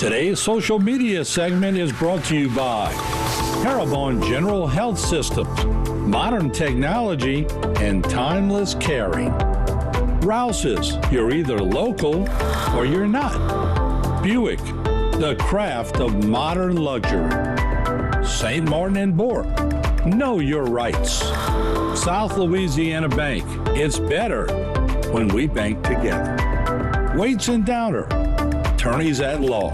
Today's social media segment is brought to you by Parabon General Health Systems, modern technology, and timeless caring. Rouse's, you're either local or you're not. Buick, the craft of modern luxury. St. Martin and Bourke, know your rights. South Louisiana Bank, it's better when we bank together. Waits and Downer, attorneys at law.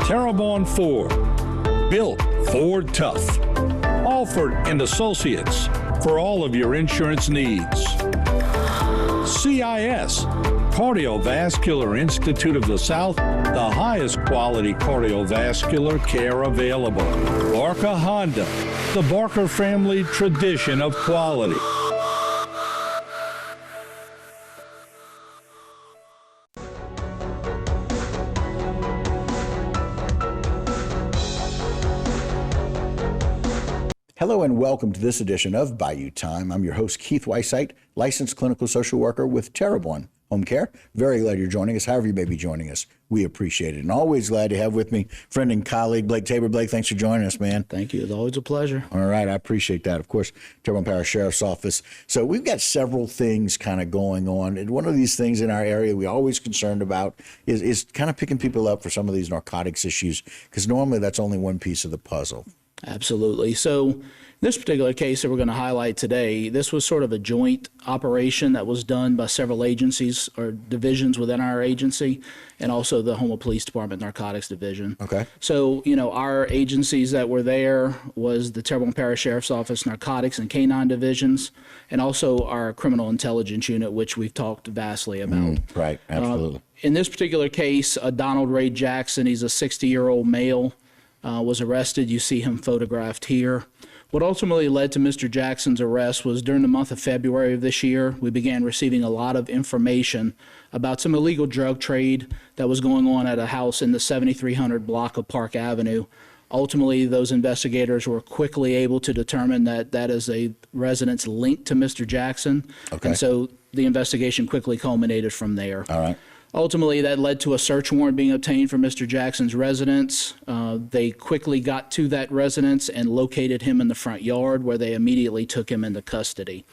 Terrebonne Ford, built Ford tough. Alford and Associates, for all of your insurance needs. CIS, Cardiovascular Institute of the South, the highest quality cardiovascular care available. Barker Honda, the Barker family tradition of quality. Hello and welcome to this edition of Bayou Time. I'm your host, Keith Weissite, licensed clinical social worker with Terrebonne Home Care. Very glad you're joining us, however you may be joining us. We appreciate it. And always glad to have with me friend and colleague, Blake Tabor. Blake, thanks for joining us, man. Thank you. It's always a pleasure. All right. I appreciate that. Of course, Terrebonne Parish Sheriff's Office. So we've got several things kind of going on. And one of these things in our area we're always concerned about is kind of picking people up for some of these narcotics issues, because normally that's only one piece of the puzzle. Absolutely. So this particular case that we're going to highlight today, this was sort of a joint operation that was done by several agencies or divisions within our agency, and also the Houma Police Department Narcotics Division. Okay. So, our agencies that were there was the Terrebonne Parish Sheriff's Office Narcotics and Canine Divisions, and also our Criminal Intelligence Unit, which we've talked vastly about. Right. Absolutely. In this particular case, Donald Ray Jackson, he's a 60-year-old male, was arrested. You see him photographed here. What ultimately led to Mr. Jackson's arrest was during the month of February of this year, we began receiving a lot of information about some illegal drug trade that was going on at a house in the 7300 block of Park Avenue. Ultimately, those investigators were quickly able to determine that that is a residence linked to Mr. Jackson. Okay. And so the investigation quickly culminated from there. All right. Ultimately, that led to a search warrant being obtained for Mr. Jackson's residence. They quickly got to that residence and located him in the front yard, where they immediately took him into custody.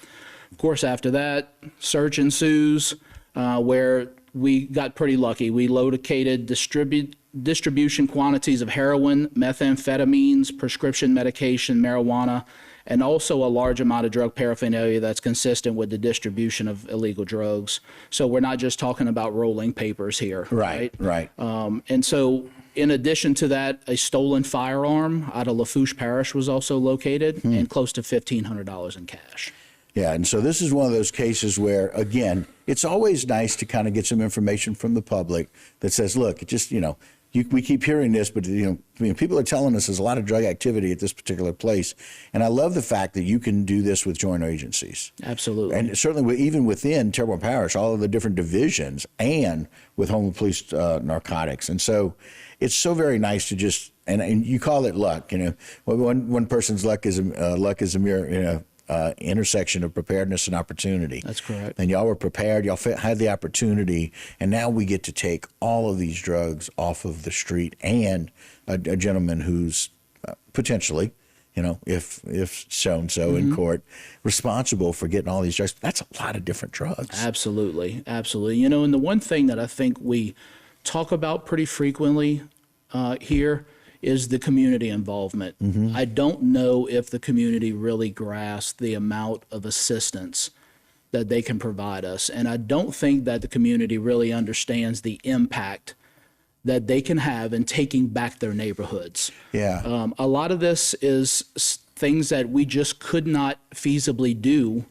Of course, after that, search ensues, where we got pretty lucky. We located distribution quantities of heroin, methamphetamines, prescription medication, marijuana, and also a large amount of drug paraphernalia that's consistent with the distribution of illegal drugs. So we're not just talking about rolling papers here. Right. And so in addition to that, a stolen firearm out of Lafourche Parish was also located, and close to $1,500 in cash. Yeah, and so this is one of those cases where, again, it's always nice to kind of get some information from the public that says, look, it just, we keep hearing this, but people are telling us there's a lot of drug activity at this particular place, and I love the fact that you can do this with joint agencies. Absolutely. And certainly even within Terrebonne Parish, all of the different divisions, and with Houma Police Narcotics, and so it's so very nice to just and you call it luck. One person's luck is a mere intersection of preparedness and opportunity. That's correct. And y'all were prepared, y'all had the opportunity, and now we get to take all of these drugs off of the street, and a gentleman who's potentially, if shown so in court, responsible for getting all these drugs. That's a lot of different drugs. Absolutely. And the one thing that I think we talk about pretty frequently here is the community involvement. I don't know if the community really grasps the amount of assistance that they can provide us. And I don't think that the community really understands the impact that they can have in taking back their neighborhoods. Yeah. A lot of this is things that we just could not feasibly do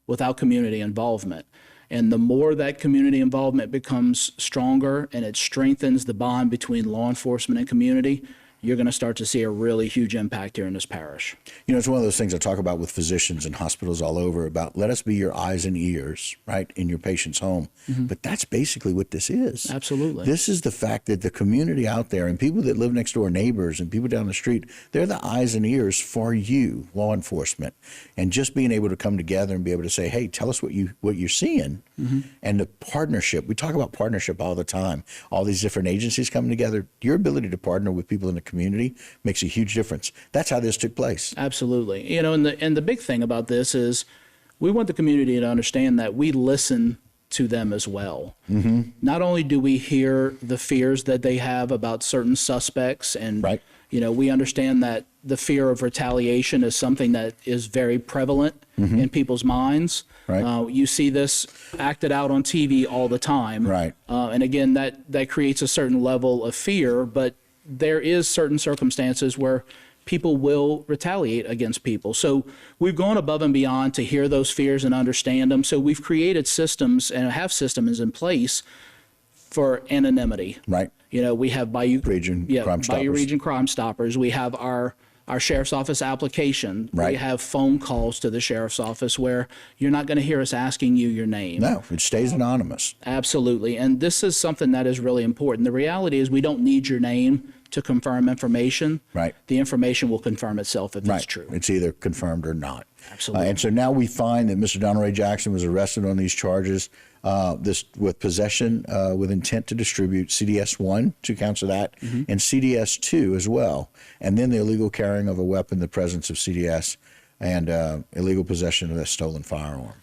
without community involvement. And the more that community involvement becomes stronger and it strengthens the bond between law enforcement and community, you're going to start to see a really huge impact here in this parish. It's one of those things I talk about with physicians and hospitals all over about let us be your eyes and ears, right, in your patient's home. But that's basically what this is. Absolutely. This is the fact that the community out there and people that live next door, neighbors and people down the street, they're the eyes and ears for you, law enforcement. And just being able to come together and be able to say, hey, tell us what you're seeing. And the partnership, we talk about partnership all the time, all these different agencies coming together. Your ability to partner with people in the community makes a huge difference. That's how this took place. Absolutely. You know, and the big thing about this is we want the community to understand that we listen to them as well. Not only do we hear the fears that they have about certain suspects, and you know, we understand that the fear of retaliation is something that is very prevalent in people's minds. You see this acted out on TV all the time. And again, that creates a certain level of fear, but there is certain circumstances where people will retaliate against people. So we've gone above and beyond to hear those fears and understand them. So we've created systems and have systems in place for anonymity. You know, we have Bayou Region Crime Stoppers. We have our sheriff's office application. We have phone calls to the sheriff's office where you're not going to hear us asking you your name. No, it stays anonymous. Absolutely. And this is something that is really important. The reality is we don't need your name to confirm information. The information will confirm itself if it's true. It's either confirmed or not. Absolutely. And so now we find that Mr. Donald Ray Jackson was arrested on these charges, with possession with intent to distribute, CDS-1, 2 counts of that, and CDS-2 as well. And then the illegal carrying of a weapon, the presence of CDS, and illegal possession of a stolen firearm.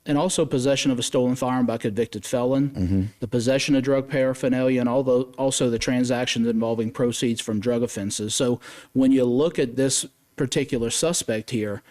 And also possession of a stolen firearm by a convicted felon, the possession of drug paraphernalia, and also the transactions involving proceeds from drug offenses. So when you look at this particular suspect here,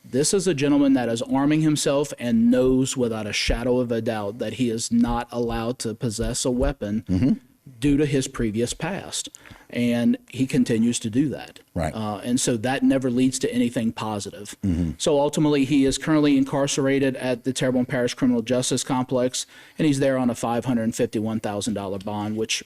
this is a gentleman that is arming himself and knows without a shadow of a doubt that he is not allowed to possess a weapon due to his previous past. And he continues to do that. And so that never leads to anything positive. So ultimately, he is currently incarcerated at the Terrebonne Parish Criminal Justice Complex, and he's there on a $551,000 bond, which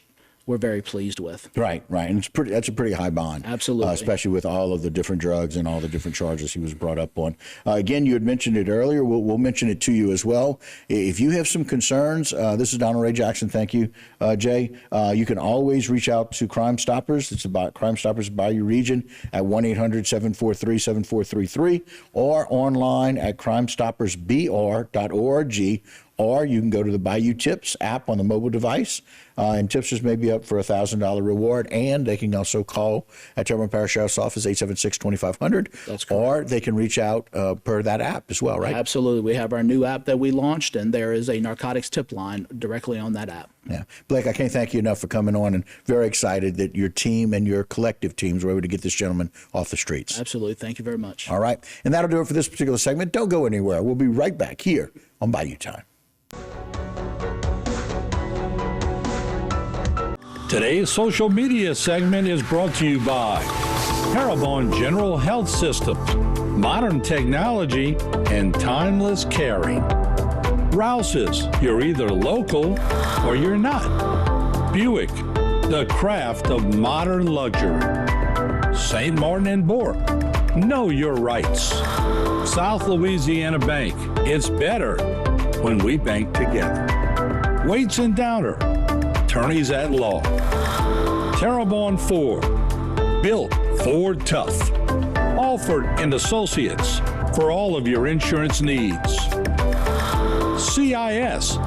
we're very pleased with. And that's a pretty high bond. Absolutely. Especially with all of the different drugs and all the different charges he was brought up on. Again, you had mentioned it earlier. We'll mention it to you as well. If you have some concerns, this is Donald Ray Jackson. Thank you, Jay. You can always reach out to Crime Stoppers. It's about Crime Stoppers Bayou Region at 1-800-743-7433 or online at crimestoppersbr.org. Or you can go to the Bayou Tips app on the mobile device, and tipsters may be up for a $1,000 reward. And they can also call at Terrebonne Parish Sheriff's Office, 876-2500. That's correct. Or they can reach out per that app as well, right? Absolutely. We have our new app that we launched, and there is a narcotics tip line directly on that app. Blake, I can't thank you enough for coming on, and very excited that your team and your collective teams were able to get this gentleman off the streets. Absolutely. Thank you very much. All right. And that'll do it for this particular segment. Don't go anywhere. We'll be right back here on Bayou Time. Today's social media segment is brought to you by Terrebonne General Health Systems, modern technology, and timeless caring. Rouse's, you're either local or you're not. Buick, the craft of modern luxury. St. Martin and Bourke, know your rights. South Louisiana Bank, it's better when we bank together. Waits and Downer, attorneys at law. Terrebonne Ford, built Ford tough. Alford and Associates, for all of your insurance needs. CIS,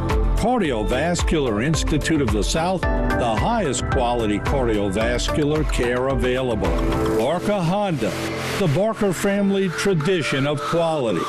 Cardiovascular Institute of the South, the highest quality cardiovascular care available. Barker Honda, the Barker family tradition of quality.